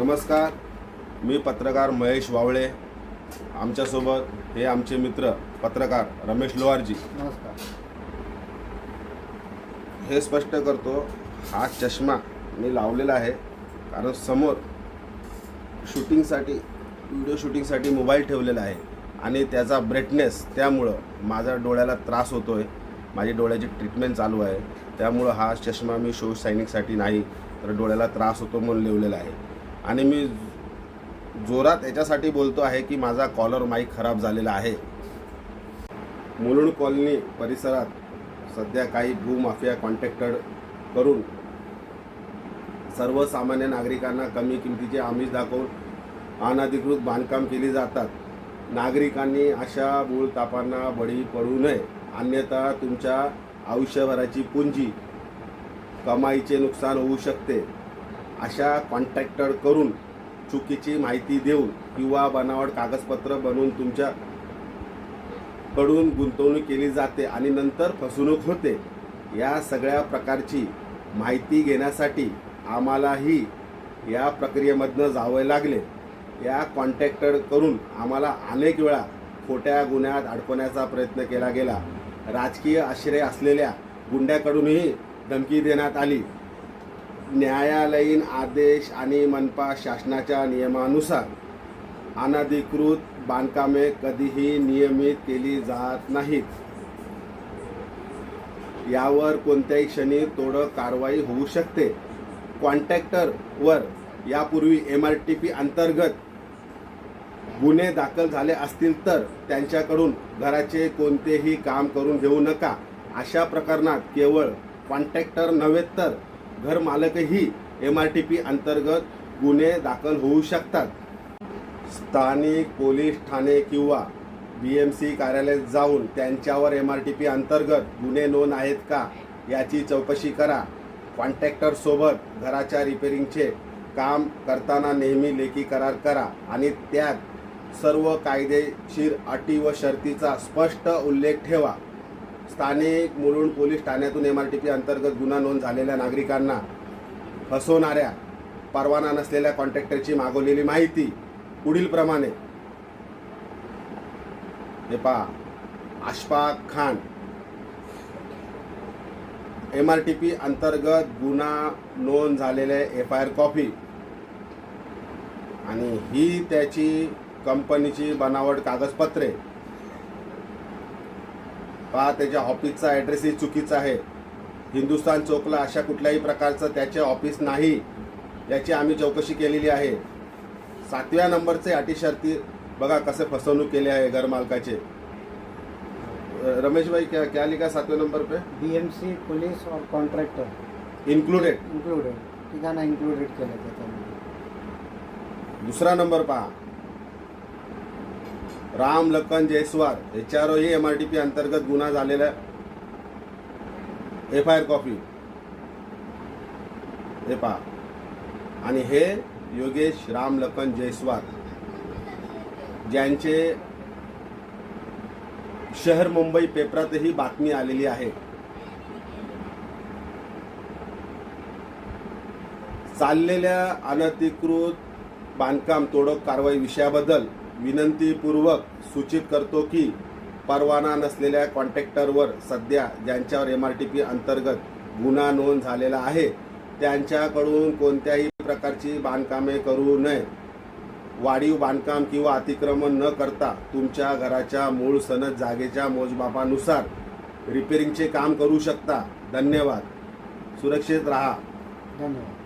नमस्कार, मी पत्रकार महेश वावळे. आमच्यासोबत हे आमचे मित्र पत्रकार रमेश लोहारजी. नमस्कार. हे स्पष्ट करतो, हा चष्मा मी लावलेला आहे कारण समोर व्हिडिओ शूटिंगसाठी मोबाईल ठेवलेला आहे आणि त्याचा ब्राईटनेस त्यामुळं माझ्या डोळ्याला त्रास होतो आहे. माझी डोळ्याची ट्रीटमेंट चालू आहे, त्यामुळं हा चष्मा मी शो सायनिंगसाठी नाही तर डोळ्याला त्रास होतो म्हणून लिवलेला आहे. आणि मी जोरात याच्यासाठी बोलतो आहे की माझा कॉलर माईक खराब झालेला आहे. मुलुंड कॉलनी परिसरात सध्या काही भूमाफिया कॉन्ट्रॅक्टर करून सर्वसामान्य नागरिकांना कमी किमतीचे आमिष दाखवून अनधिकृत बांधकाम केली जातात. नागरिकांनी अशा भूलथापांना बळी पडू नये, अन्यथा तुमच्या आयुष्यभराची पुंजी कमाईचे नुकसान होऊ शकते. अशा कॉन्ट्रॅक्टर करून चुकीची माहिती देऊन किंवा बनावट कागदपत्र बनवून तुमच्याकडून गुंतवणूक केली जाते आणि नंतर फसवणूक होते. या सगळ्या प्रकारची माहिती घेण्यासाठी आम्हालाही या प्रक्रियेमधनं जावं लागले. या कॉन्ट्रॅक्टर करून आम्हाला अनेक वेळा खोट्या गुन्ह्यात अडकवण्याचा प्रयत्न केला गेला. राजकीय आश्रय असलेल्या गुंड्याकडूनही धमकी देण्यात आली. न्यायालयीन आदेश आणि मनपा शासनाच्या नियमानुसार अनधिकृत बांधकामे कधीही नियमित केली जात नाहीत. यावर कोणत्याही क्षणी तोडक कारवाई होऊ शकते. कॉन्ट्रॅक्टरवर यापूर्वी MRTP अंतर्गत गुन्हे दाखल झाले असतील तर त्यांच्याकडून घराचे कोणतेही काम करून घेऊ नका. अशा प्रकरणात केवळ कॉन्ट्रॅक्टर नव्हे तर घरमालकही MRTP अंतर्गत गुन्हे दाखल होऊ शकतात. स्थानिक पोलीस ठाणे किंवा BMC कार्यालयात जाऊन त्यांच्यावर MRTP अंतर्गत गुन्हे नोंद आहेत का याची चौकशी करा. कॉन्ट्रॅक्टरसोबत घराच्या रिपेरिंगचे काम करताना नेहमी लेखी करार करा आणि त्यात सर्व कायदेशीर अटी व शर्तीचा स्पष्ट उल्लेख ठेवा. स्थानिक मुलुंड पोलीस ठाण्यातून MRTP अंतर्गत गुन्हा नोंद झालेल्या नागरिकांना फसवणाऱ्या परवाना नसलेल्या कॉन्ट्रॅक्टरची मागवलेली माहिती पुढील प्रमाणे. हे पहा, अशफाक खान MRTP अंतर्गत गुन्हा नोंद झालेले FIR कॉपी आणि ही त्याची कंपनीची बनावट कागदपत्रे. पहा, त्याच्या ऑफिसचा ॲड्रेसही चुकीचा आहे. हिंदुस्तान चौकला अशा कुठल्याही प्रकारचं त्याचे ऑफिस नाही. याची आम्ही चौकशी केलेली आहे. 7व्या नंबरचे अटी शर्ती बघा कसे फसवणूक केले आहे घरमालकाचे. रमेश भाई क्या लिखा 7वें नंबर पे? BMC पुलिस और कॉन्ट्रॅक्टर इन्क्लुडेड ठिकाणा इन्क्लुडेड केलं त्याच्यामध्ये. दुसरा नंबर पहा, राम लखन जयस्वाल याच्यावरही MRTP अंतर्गत गुन्हा झालेला FIR कॉपी. हे पहा, आणि हे योगेश राम लखन जयस्वाल ज्यांचे शहर मुंबई पेपरातही बातमी आलेली आहे. चाललेल्या अनधिकृत बांधकाम तोडक कारवाई विषयाबद्दल विनंतीपूर्वक सूचित करतो की परवाना नसलेल्या कॉन्ट्रॅक्टरवर सध्या ज्यांच्यावर MRTP अंतर्गत गुन्हा नोंद झालेला आहे त्यांच्याकडून कोणत्याही प्रकारची बांधकामे करू नये. वाढीव बांधकाम किंवा अतिक्रमण न करता तुमच्या घराच्या मूळ सनद जागेच्या मोजमापानुसार रिपेरिंगचे काम करू शकता. धन्यवाद. सुरक्षित राहा. धन्यवाद.